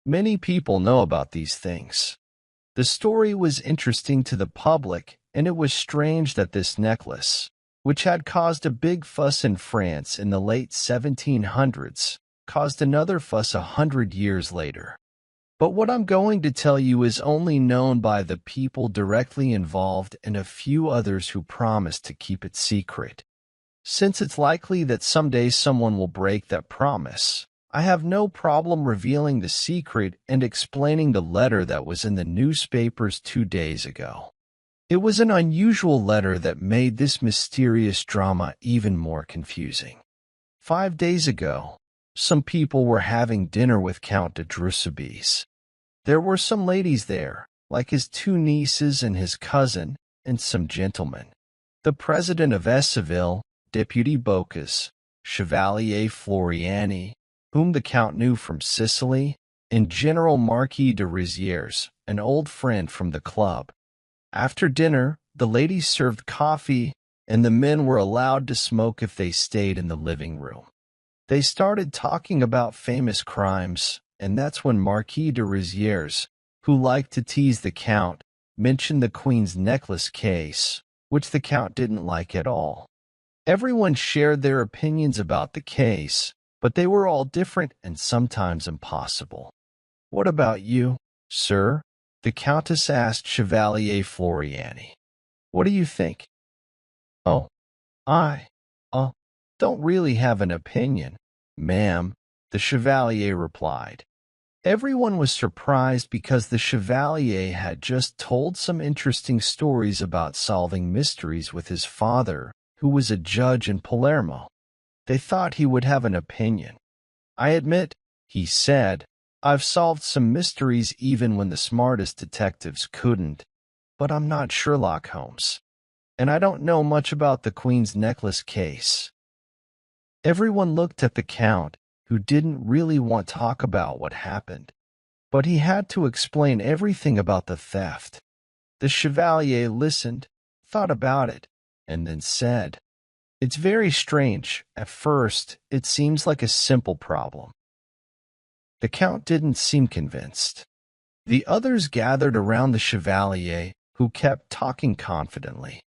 Many people know about these things. The story was interesting to the public, and it was strange that this necklace, which had caused a big fuss in France in the late 1700s, caused another fuss 100 years later. But what I'm going to tell you is only known by the people directly involved and a few others who promised to keep it secret. Since it's likely that someday someone will break that promise, I have no problem revealing the secret and explaining the letter that was in the newspapers 2 days ago. It was an unusual letter that made this mysterious drama even more confusing. 5 days ago, some people were having dinner with Count de Drusubis. There were some ladies there, like his two nieces and his cousin, and some gentlemen. The president of Esseville, Deputy Bocas, Chevalier Floriani, whom the Count knew from Sicily, and General Marquis de Rizières, an old friend from the club. After dinner, the ladies served coffee, and the men were allowed to smoke if they stayed in the living room. They started talking about famous crimes, and that's when Marquis de Rizières, who liked to tease the Count, mentioned the Queen's necklace case, which the Count didn't like at all. Everyone shared their opinions about the case, but they were all different and sometimes impossible. "What about you, sir?" the Countess asked Chevalier Floriani. "What do you think?" "Oh, I, don't really have an opinion, ma'am," the Chevalier replied. Everyone was surprised because the Chevalier had just told some interesting stories about solving mysteries with his father, who was a judge in Palermo. They thought he would have an opinion. "I admit," he said, "I've solved some mysteries even when the smartest detectives couldn't, but I'm not Sherlock Holmes. And I don't know much about the Queen's necklace case." Everyone looked at the Count, who didn't really want to talk about what happened. But he had to explain everything about the theft. The Chevalier listened, thought about it, and then said, "It's very strange. At first, it seems like a simple problem." The Count didn't seem convinced. The others gathered around the Chevalier, who kept talking confidently.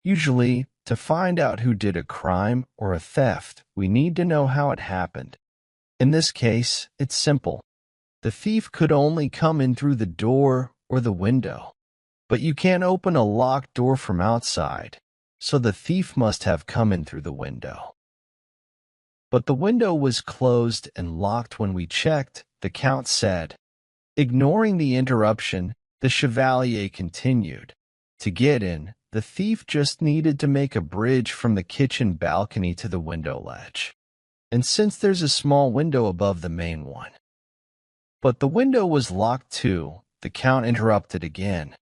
"Usually, to find out who did a crime or a theft, we need to know how it happened. In this case, it's simple. The thief could only come in through the door or the window. But you can't open a locked door from outside, so the thief must have come in through the window." "But the window was closed and locked when we checked," the Count said. Ignoring the interruption, the Chevalier continued. "To get in, the thief just needed to make a bridge from the kitchen balcony to the window ledge. And since there's a small window above the main one." "But the window was locked too," the Count interrupted again.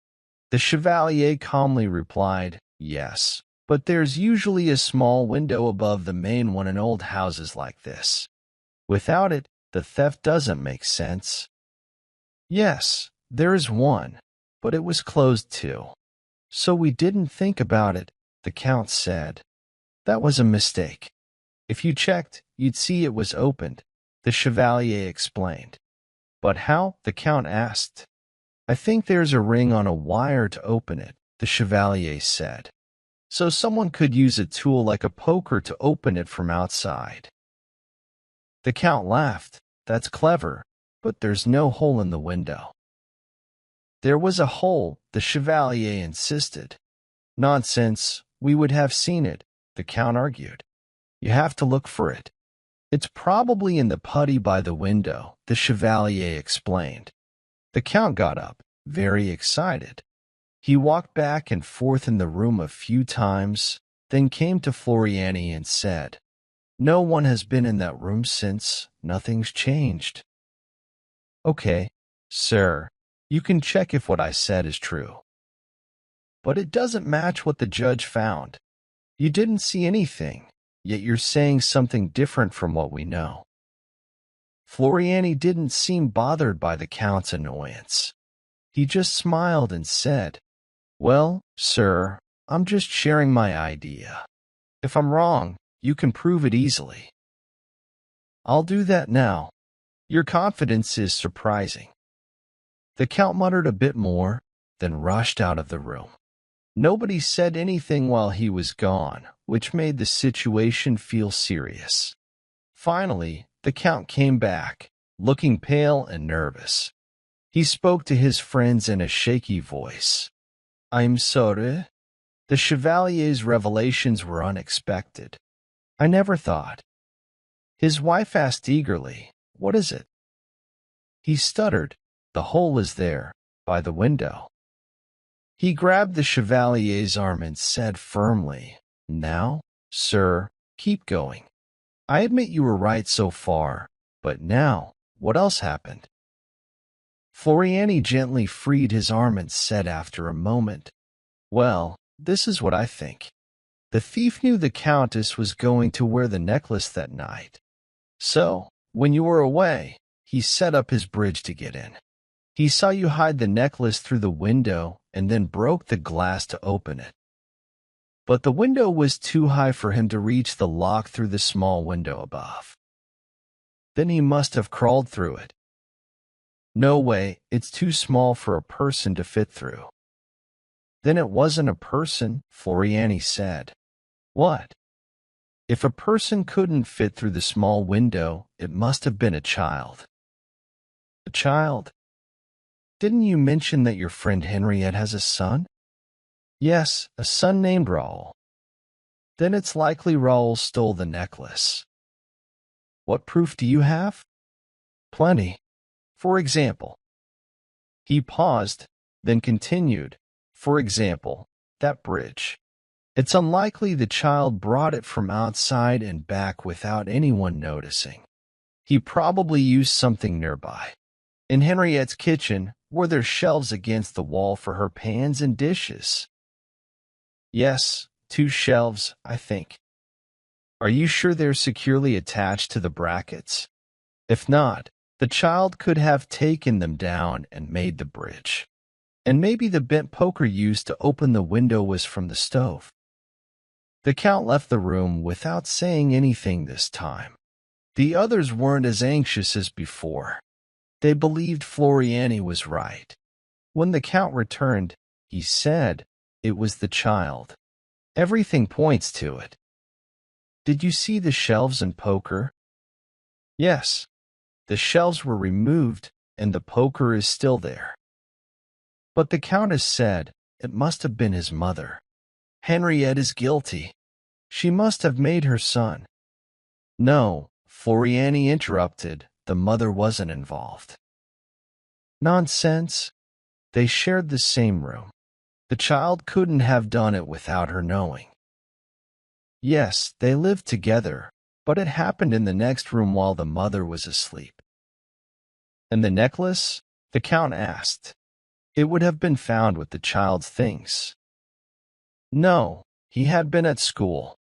The Chevalier calmly replied, "Yes, but there's usually a small window above the main one in old houses like this. Without it, the theft doesn't make sense." "Yes, there is one, but it was closed too. So we didn't think about it," the Count said. "That was a mistake. If you checked, you'd see it was opened," the Chevalier explained. "But how?" the Count asked. "I think there's a ring on a wire to open it," the Chevalier said. "So someone could use a tool like a poker to open it from outside." The Count laughed. "That's clever, but there's no hole in the window." "There was a hole," the Chevalier insisted. "Nonsense, we would have seen it," the Count argued. "You have to look for it. It's probably in the putty by the window," the Chevalier explained. The Count got up, very excited. He walked back and forth in the room a few times, then came to Floriani and said, "No one has been in that room since. Nothing's changed." "Okay, sir, you can check if what I said is true." "But it doesn't match what the judge found. You didn't see anything, yet you're saying something different from what we know." Floriani didn't seem bothered by the Count's annoyance. He just smiled and said, "Well, sir, I'm just sharing my idea. If I'm wrong, you can prove it easily." "I'll do that now." Your confidence is surprising." The Count muttered a bit more, then rushed out of the room. Nobody said anything while he was gone, which made the situation feel serious. Finally, the Count came back, looking pale and nervous. He spoke to his friends in a shaky voice. "I'm sorry. The Chevalier's revelations were unexpected. I never thought." His wife asked eagerly, "What is it?" He stuttered, "The hole is there, by the window." He grabbed the Chevalier's arm and said firmly, "Now, sir, keep going. I admit you were right so far, but now, what else happened?" Floriani gently freed his arm and said after a moment, "Well, this is what I think. The thief knew the Countess was going to wear the necklace that night. So, when you were away, he set up his bridge to get in. He saw you hide the necklace through the window and then broke the glass to open it. But the window was too high for him to reach the lock through the small window above. Then he must have crawled through it." "No way, it's too small for a person to fit through." "Then it wasn't a person," Floriani said. "What?" "If a person couldn't fit through the small window, it must have been a child." "A child? Didn't you mention that your friend Henriette has a son?" "Yes, a son named Raoul." "Then it's likely Raoul stole the necklace." "What proof do you have?" "Plenty. For example." He paused, then continued, "For example, that bridge. It's unlikely the child brought it from outside and back without anyone noticing. He probably used something nearby. In Henriette's kitchen, were there shelves against the wall for her pans and dishes?" "Yes, 2 shelves, I think." "Are you sure they're securely attached to the brackets? If not, the child could have taken them down and made the bridge. And maybe the bent poker used to open the window was from the stove." The Count left the room without saying anything this time. The others weren't as anxious as before. They believed Floriani was right. When the Count returned, he said, "It was the child. Everything points to it." "Did you see the shelves and poker?" "Yes. The shelves were removed, and the poker is still there." "But the Countess said it must have been his mother. Henriette is guilty. She must have made her son." "No," Floriani interrupted, "the mother wasn't involved." "Nonsense. They shared the same room. The child couldn't have done it without her knowing." "Yes, they lived together, but it happened in the next room while the mother was asleep." "And the necklace?" the Count asked. "It would have been found with the child's things." "No, he had been at school.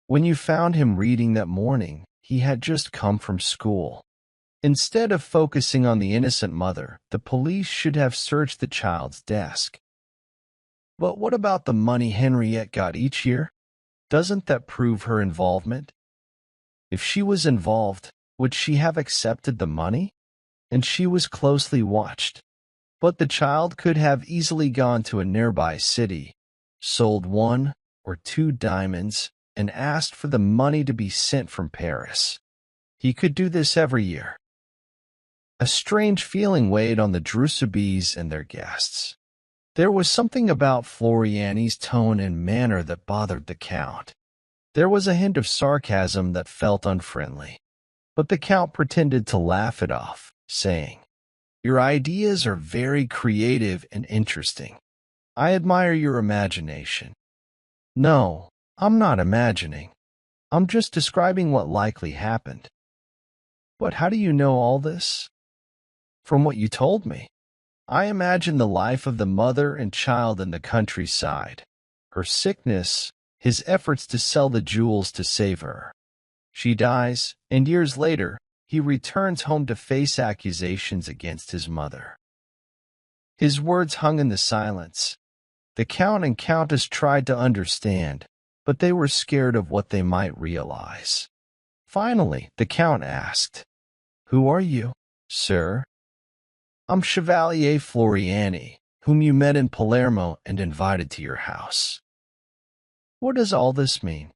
When you found him reading that morning, he had just come from school. Instead of focusing on the innocent mother, the police should have searched the child's desk." "But what about the money Henriette got each year? Doesn't that prove her involvement?" "If she was involved, would she have accepted the money? And she was closely watched. But the child could have easily gone to a nearby city, sold 1 or 2 diamonds, and asked for the money to be sent from Paris. He could do this every year." A strange feeling weighed on the Drusubis and their guests. There was something about Floriani's tone and manner that bothered the Count. There was a hint of sarcasm that felt unfriendly. But the Count pretended to laugh it off, saying, "Your ideas are very creative and interesting. I admire your imagination." "No, I'm not imagining. I'm just describing what likely happened." "But how do you know all this?" "From what you told me. I imagine the life of the mother and child in the countryside, her sickness, his efforts to sell the jewels to save her. She dies, and years later, he returns home to face accusations against his mother." His words hung in the silence. The Count and Countess tried to understand, but they were scared of what they might realize. Finally, the Count asked, "Who are you?" sir. I'm Chevalier Floriani, whom you met in Palermo and invited to your house. What does all this mean?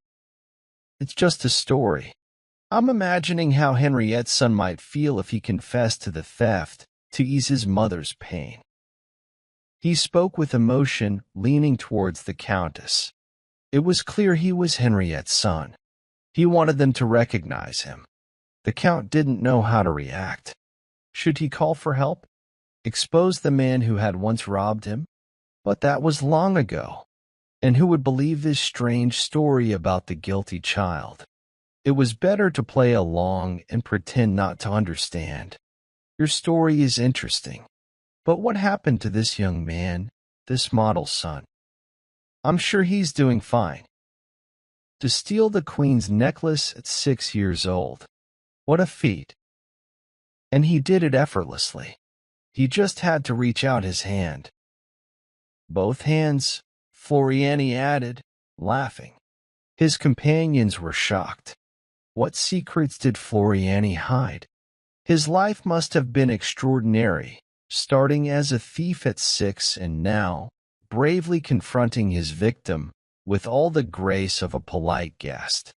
It's just a story. I'm imagining how Henriette's son might feel if he confessed to the theft to ease his mother's pain. He spoke with emotion, leaning towards the Countess. It was clear he was Henriette's son. He wanted them to recognize him. The Count didn't know how to react. Should he call for help? Expose the man who had once robbed him? But that was long ago. And who would believe this strange story about the guilty child? It was better to play along and pretend not to understand. Your story is interesting. But what happened to this young man, this model's son? I'm sure he's doing fine. To steal the Queen's necklace at 6 years old. What a feat. And he did it effortlessly. He just had to reach out his hand. Both hands, Floriani added, laughing. His companions were shocked. What secrets did Floriani hide? His life must have been extraordinary, starting as a thief at 6 and now, bravely confronting his victim with all the grace of a polite guest.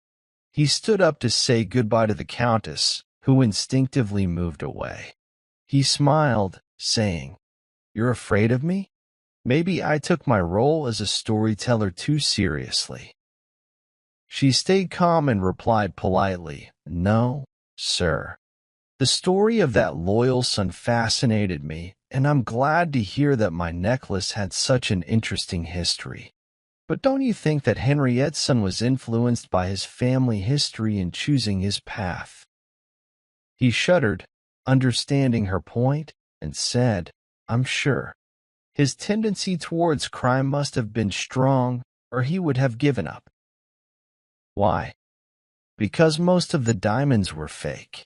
He stood up to say goodbye to the Countess, who instinctively moved away. He smiled, saying, "You're afraid of me? Maybe I took my role as a storyteller too seriously." She stayed calm and replied politely, "No, sir. The story of that loyal son fascinated me, and I'm glad to hear that my necklace had such an interesting history. But don't you think that Henriette's son was influenced by his family history in choosing his path?" He shuddered, understanding her point, and said, "I'm sure. His tendency towards crime must have been strong, or he would have given up." Why? Because most of the diamonds were fake.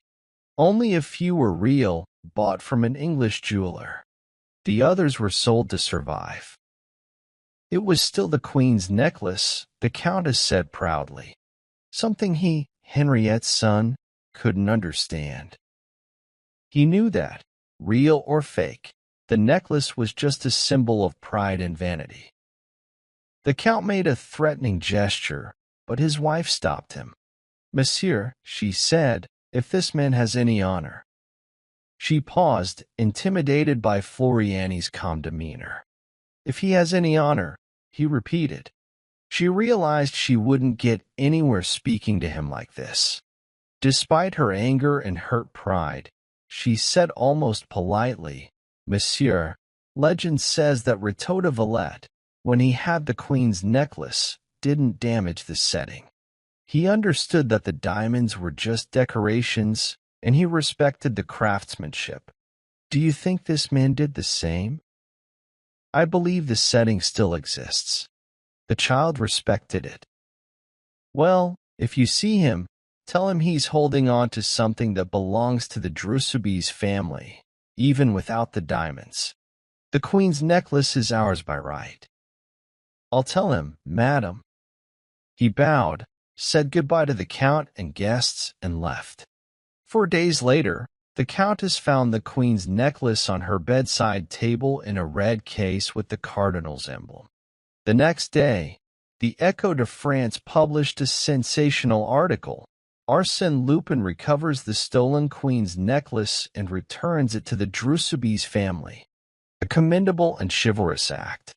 Only a few were real, bought from an English jeweler. The others were sold to survive. It was still the Queen's necklace, the Countess said proudly. Something he, Henriette's son, couldn't understand. He knew that, real or fake, the necklace was just a symbol of pride and vanity. The Count made a threatening gesture, but his wife stopped him. "Monsieur," she said, "if this man has any honor." She paused, intimidated by Floriani's calm demeanor. "If he has any honor," he repeated. She realized she wouldn't get anywhere speaking to him like this. Despite her anger and hurt pride, she said almost politely, "Monsieur, legend says that Rideau de Valette, when he had the Queen's necklace, didn't damage the setting. He understood that the diamonds were just decorations, and he respected the craftsmanship. Do you think this man did the same?" "I believe the setting still exists." The child respected it. "Well, if you see him, tell him he's holding on to something that belongs to the Drusubis family, even without the diamonds. The Queen's necklace is ours by right." "I'll tell him, madam." He bowed, said goodbye to the Count and guests, and left. 4 days later, the Countess found the Queen's necklace on her bedside table in a red case with the Cardinal's emblem. The next day, the Echo de France published a sensational article. Arsène Lupin recovers the stolen Queen's necklace and returns it to the Drusubis family. A commendable and chivalrous act.